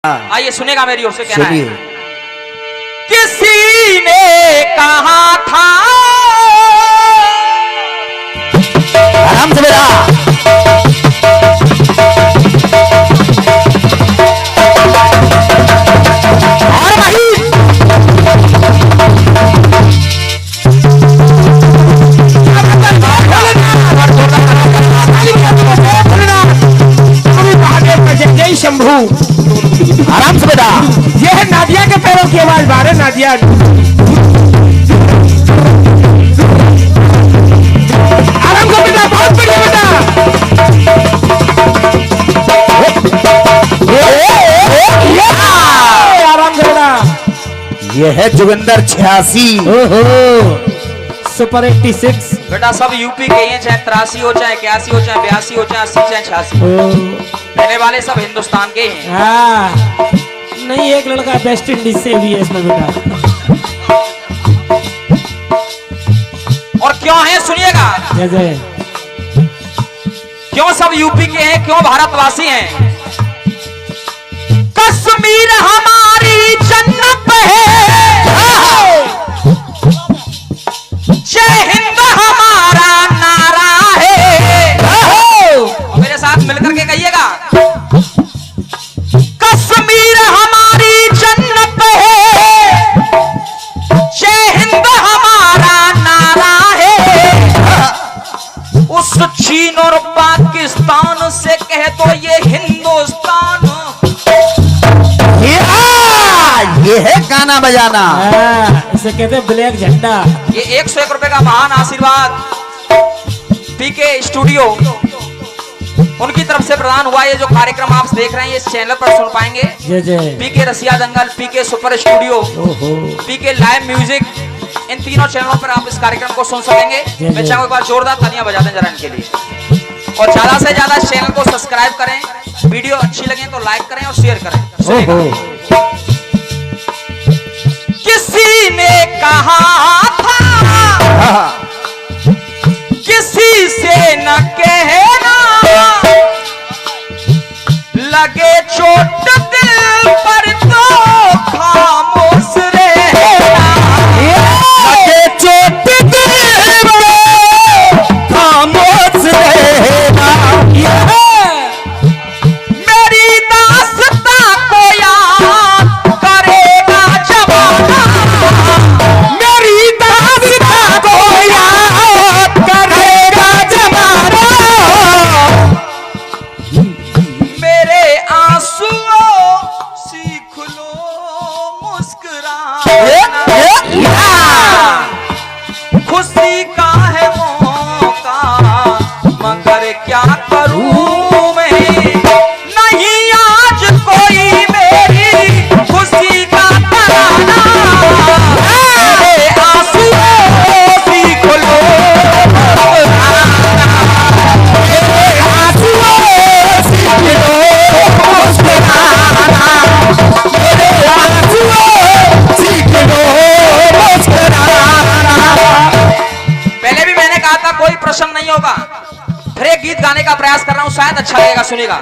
आइए सुनेगा मेरी ओर से कहना है। सुनिए। किसी ने कहा था आराम से बेटा। और भाई जय शंभू। आराम से बेटा। ये है नादिया के पैरों की आवाज बारे नादिया। आराम से बेटा, बहुत बढ़िया बेटा। आराम से बेटा। ये है जोगिंदर 86। ओहो सुपर 86। बेटा सब यूपी के हैं, चाहे 83 हो, चाहे 81 हो, चाहे 82 हो, चाहे 80, चाहे 86 रहने वाले सब हिंदुस्तान के हैं। हाँ नहीं, एक लड़का वेस्ट इंडीज से भी है इसमें बेटा। और क्यों है सुनिएगा, जय जय। क्यों सब यूपी के हैं, क्यों भारतवासी हैं। कश्मीर हमारी जन्नत है, जय हिंद हमारा नारा है। और मेरे साथ मिलकर के कहिएगा, कश्मीर हमारी जन्नत है, जय हिंद हमारा नारा है। उस चीन और पाकिस्तान से कह तो ये हिंदुस्तान। ये है गाना बजाना। इसे कहते हैं ब्लैक झंडा। ये 101 रुपए का महान आशीर्वाद पीके स्टूडियो उनकी तरफ से प्रदान हुआ। ये जो कार्यक्रम आप देख रहे हैं, ये इस चैनल पर सुन पाएंगे। जय जय। पीके रसिया दंगल, पीके सुपर स्टूडियो, ओहो पीके लाइव म्यूजिक, इन तीनों चैनलों पर आप इस कार्यक्रम को सुन सकेंगे। मैं चाहूंगा एक बार जोरदार तालियां बजा दें जरा इनके लिए। और ज्यादा से ज्यादा इस चैनल को सब्सक्राइब करें, वीडियो अच्छी लगे तो लाइक करें और शेयर करें। ओहो। किसी ने कहा था किसी से न कहना, लगे चोट दिल पर तो खामोश रहना। लगे चोट दिल पर खामोश रहना। मेरी दास्तां को याद करेगा जमाना, मेरी दास्तां को याद करेगा जमाना। मेरे आंसुओं सीख लो मुस्कुराना। खुशी का है मौका मगर क्या करूं मैं, नहीं आज कोई मेरी खुशी का तराना। मेरे आंसुओं सीख लो पहले भी मैंने कहा था कोई प्रश्न नहीं होगा, फिर एक गीत गाने का प्रयास कर रहा हूं, शायद अच्छा लगेगा। सुनेगा।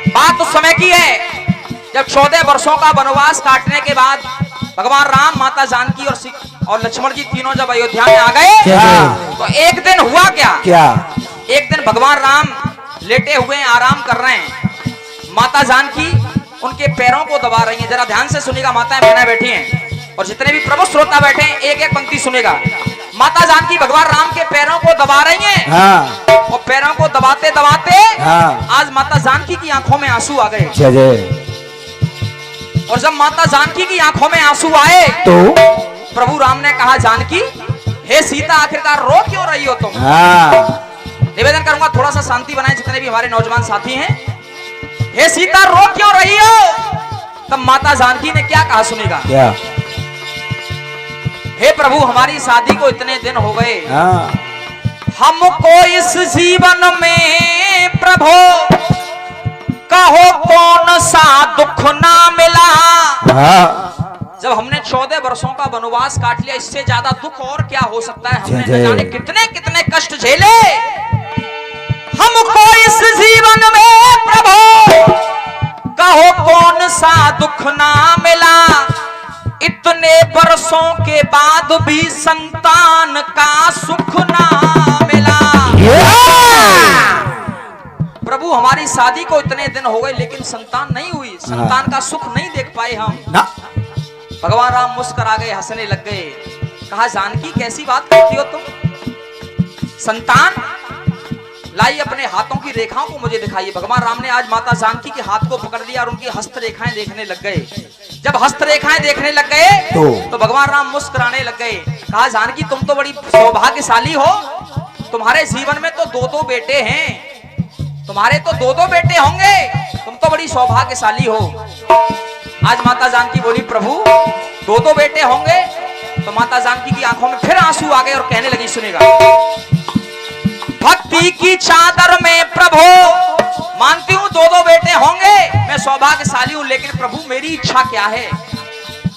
बात उस समय की है जब 14 वर्षों का वनवास काटने के बाद भगवान राम, माता जानकी और लक्ष्मण जी तीनों जब अयोध्या में आ गए, तो एक दिन हुआ क्या, एक दिन भगवान राम लेटे हुए आराम कर रहे हैं, माता जानकी उनके पैरों को दबा रही हैं। जरा ध्यान से सुनिएगा, माताएं बहनें बैठी हैं और जितने भी प्रभु श्रोता बैठे हैं, एक एक पंक्ति सुनेगा। माता जानकी भगवान राम के पैरों को दबा रही हैं। हाँ। और पैरों को दबाते दबाते हाँ। आज माता जानकी की आंखों में आंसू आ गए। जय जय। और जब माता जानकी की आंखों में आंसू आए तो प्रभु राम ने कहा, जानकी हे सीता आखिरकार रो क्यों रही हो तुम। हाँ। निवेदन करूंगा थोड़ा सा शांति बनाए जितने भी हमारे नौजवान साथी हैं। हे सीता रो क्यों रही हो। तब माता जानकी ने क्या कहा सुनेगा। क्या। हे प्रभु हमारी शादी को इतने दिन हो गए, हाँ। हमको इस जीवन में प्रभु कहो कौन सा दुख ना मिला। हाँ। जब हमने 14 वर्षों का वनवास काट लिया, इससे ज्यादा दुख और क्या हो सकता है। हमने जय न जय। जाने कितने कितने कष्ट झेले। हमको इस जीवन में प्रभु कहो कौन सा दुख ना मिला, इतने बरसों के बाद भी संतान का सुख ना मिला। प्रभु हमारी शादी को इतने दिन हो गए लेकिन संतान नहीं हुई, संतान का सुख नहीं देख पाए हम ना। भगवान राम मुस्कुरा गए, हंसने लग गए। कहा जानकी कैसी बात करती हो तुम, संतान लाई अपने हाथों की रेखाओं को मुझे दिखाइए। भगवान राम ने आज माता जानकी के हाथ को पकड़ लिया और उनकी हस्तरेखाएं देखने लग गए। जब हस्तरेखाएं देखने लग गए तो भगवान राम मुस्कुराने लग गए। कहा जानकी तुम तो बड़ी सौभाग्यशाली हो, तुम्हारे जीवन में तो दो बेटे हैं, तुम्हारे तो दो बेटे होंगे, तुम तो बड़ी सौभाग्यशाली हो। आज माता जानकी बोली प्रभु दो बेटे होंगे, तो माता जानकी की आंखों में फिर आंसू आ गए और कहने लगी, सुनेगा, भक्ति की चादर में प्रभु मानती हूँ दो बेटे होंगे, मैं सौभाग्यशाली हूँ, लेकिन प्रभु मेरी इच्छा क्या है।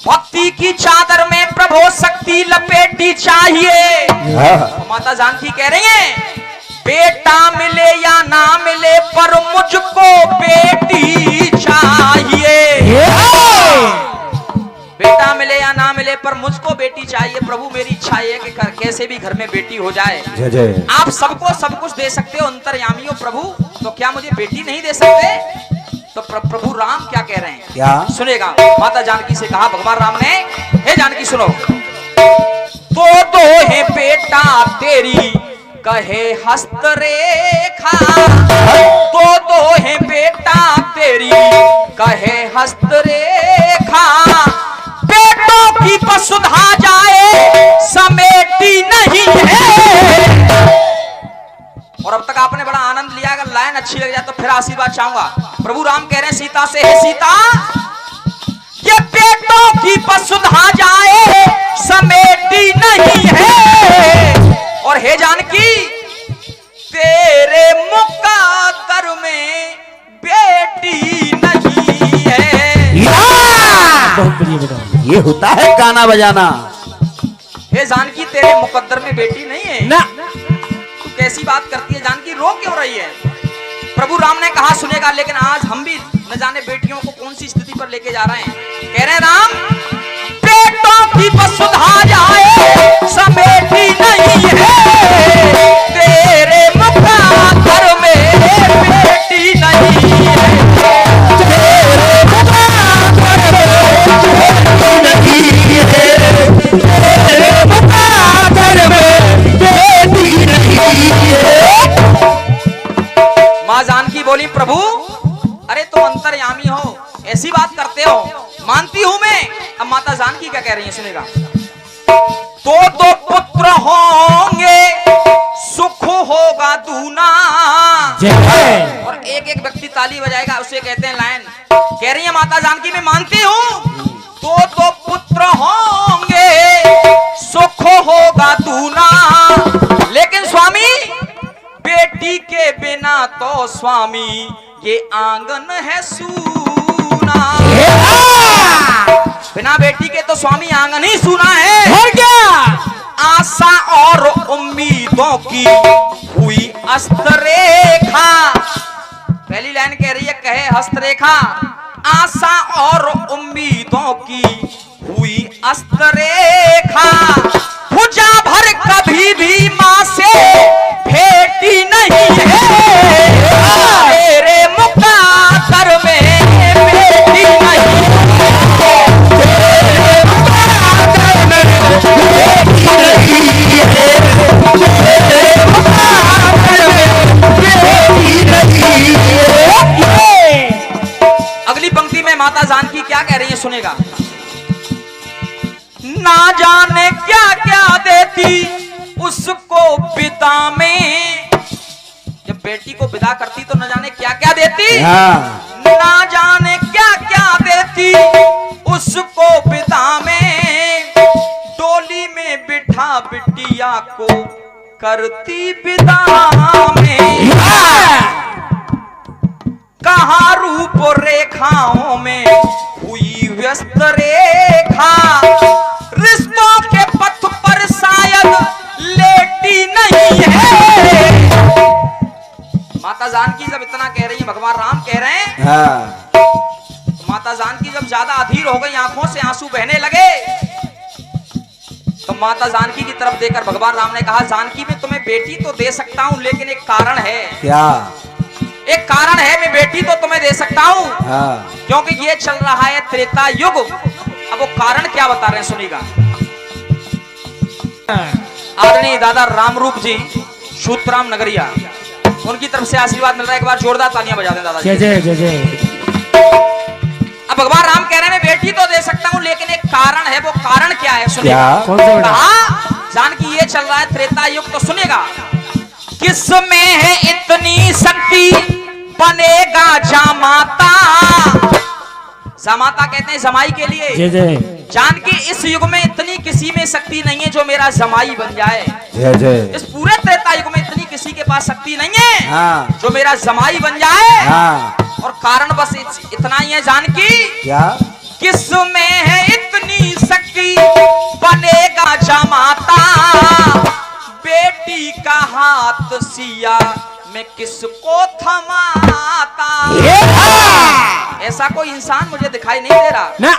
भक्ति की चादर में प्रभु शक्ति लपेटी चाहिए। तो माता जानकी कह रही हैं बेटा मिले या ना मिले पर मुझको बेटी चाहिए। बेटा मिले या ना मिले पर मुझको बेटी चाहिए। प्रभु मेरी इच्छा है कि कैसे भी घर में बेटी हो जाए। जय जय। आप सबको सब कुछ दे सकते हो अंतर्यामी हो प्रभु, तो क्या मुझे बेटी नहीं दे सकते? तो प्रभु राम क्या कह रहे हैं, क्या सुनेगा। माता जानकी से कहा भगवान राम ने, हे जानकी सुनो, दो है बेटा तेरी कहे हस्तरेखा, दो है बेटा तेरी कहे हस्तरेखा, बेटों की वसुधा जाए समेटी नहीं है। और अब तक आपने बड़ा आनंद लिया, अगर लाइन अच्छी लग जाए तो फिर आशीर्वाद चाहूंगा। प्रभु राम कह रहे हैं सीता से, हे सीता ये बेटों की वसुधा जाए समेटी नहीं है, और हे जानकी तेरे मुकद्दर में बेटी नहीं है। बहुत बढ़िया बेटा, ये होता है गाना बजाना। हे जानकी तेरे मुकद्दर में बेटी नहीं है ना। तू कैसी बात करती है जानकी, रो क्यों रही है? प्रभु राम ने कहा सुनेगा, लेकिन आज हम भी न जाने बेटियों को कौन सी स्थिति पर लेके जा रहे हैं। कह रहे हैं राम बेटों की वसुधा जाए समेटी नहीं है, तेरे मुकद्दर में बेटी नहीं है, तेरे मुकद्दर में नहीं है, तेरे मुकद्दर में बेटी नहीं है। माँ जानकी बोली प्रभु अरे तुम अंतर्यामी हो, ऐसी बात करते हो, मानती हूं मैं। अब माता जानकी क्या कह रही है सुनेगा, दो पुत्र होंगे सुख होगा दूना। और एक एक व्यक्ति ताली बजाएगा, उसे कहते हैं लाइन। कह रही है माता जानकी मैं मानती हूं दो पुत्र होंगे सुख होगा दूना, लेकिन स्वामी बेटी के बिना तो स्वामी ये आंगन है सूना। बिना बेटी के तो स्वामी आंगन ही सूना है। और क्या आशा और उम्मीदों की हुई हस्तरेखा। पहली लाइन कह रही है कहे हस्तरेखा, आशा और उम्मीदों की हुई हस्तरेखा, भुजा भर कभी भी मां से भेटी नहीं है, तेरे मुकद्दर में बेटी नहीं है, तेरे मुकद्दर में बेटी नहीं है, तेरे मुकद्दर में बेटी नहीं है। अगली पंक्ति में माता जानकी क्या कह रही है सुनेगा, ना जाने क्या क्या देती उसको विदा में। जब बेटी को विदा करती तो न जाने क्या क्या देती, ना जाने क्या क्या देती उसको विदा में, डोली में बिठा बिटिया को करती विदा में, कहाँ रूप रेखाओं में हुई व्यस्त रेखा, रिश्तों के पथ पर शायद लेटी नहीं है। माता जानकी जब इतना कह रही है, भगवान राम कह रहे हैं ज्यादा अधीर हो गई, आंखों से आंसू बहने लगे, तो माता जानकी की तरफ देखकर भगवान राम ने कहा, जानकी मैं तुम्हें बेटी तो दे सकता हूँ, लेकिन एक कारण है। क्या? एक कारण है, मैं बेटी तो तुम्हें दे सकता हूँ, हाँ। क्योंकि ये चल रहा है त्रेता युग। अब वो कारण क्या बता रहे हैं, सुनिएगा। आदरणीय दादा रामरूप जी, सूतराम नगरिया, उनकी तरफ से आशीर्वाद मिल रहा है। एक बार जोरदार तालियां बजा दें दादा। जय जय जय जय। अब भगवान राम कह रहे हैं, मैं बेटी तो दे सकता हूँ, लेकिन एक कारण है। वो कारण क्या है, सुनिएगा। कौन सा बेटा? कहा जानकी ये चल रहा है त्रेता युग, तो सुनिएगा। किसमें है इतनी शक्ति, बनेगा जामाता। जामाता कहते हैं जमाई के लिए। जय जय। जानकी इस युग में इतनी किसी में शक्ति नहीं है जो मेरा जमाई बन जाए। जय जय। इस पूरे त्रेता युग में इतनी किसी के पास शक्ति नहीं है हाँ। जो मेरा जमाई बन जाए। हाँ। और कारण बस इतना ही है, जानकी क्या? किसमें है इतनी शक्ति, बनेगा जमाता। बेटी का हाथ सिया मैं किसको थमाता। ऐसा कोई इंसान मुझे दिखाई नहीं दे रहा ना।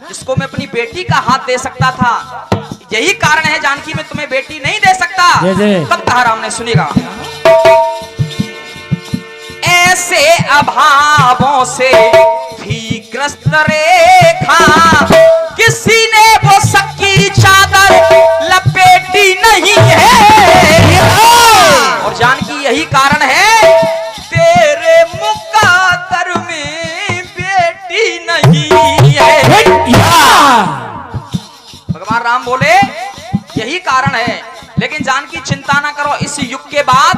जिसको मैं अपनी बेटी का हाथ दे सकता था। यही कारण है जानकी मैं तुम्हें बेटी नहीं दे सकता। जय जय। तब कहा राम ने, सुनिएगा। ऐसे अभावों से भी ग्रस्त रेखा, किसी ने वो सकी चादर लपेटी नहीं है। और जानकी यही कारण है, तेरे मुकद्दर में बेटी नहीं है। भगवान राम बोले यही कारण है, लेकिन जानकी चिंता ना करो, इस युग के बाद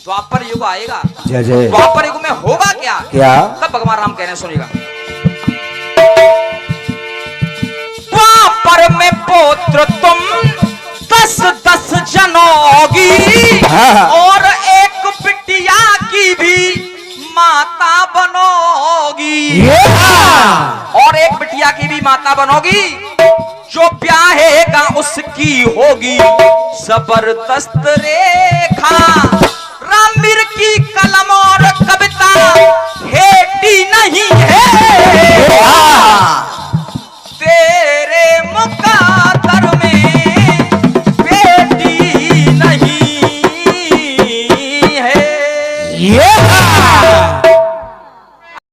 द्वापर युग आएगा। जय जय। द्वापर युग में होगा क्या? क्या? तब भगवान राम कह रहे हैं, सुनिएगा। द्वापर में पुत्र तुम 10-10 जनोगी, हाँ। और एक बिटिया की भी माता बनोगी। और एक बिटिया की भी माता बनोगी, जो ब्याहेगा उसकी होगी जबरदस्त रेखा। रामवीर की कलम और कविता हेटी नहीं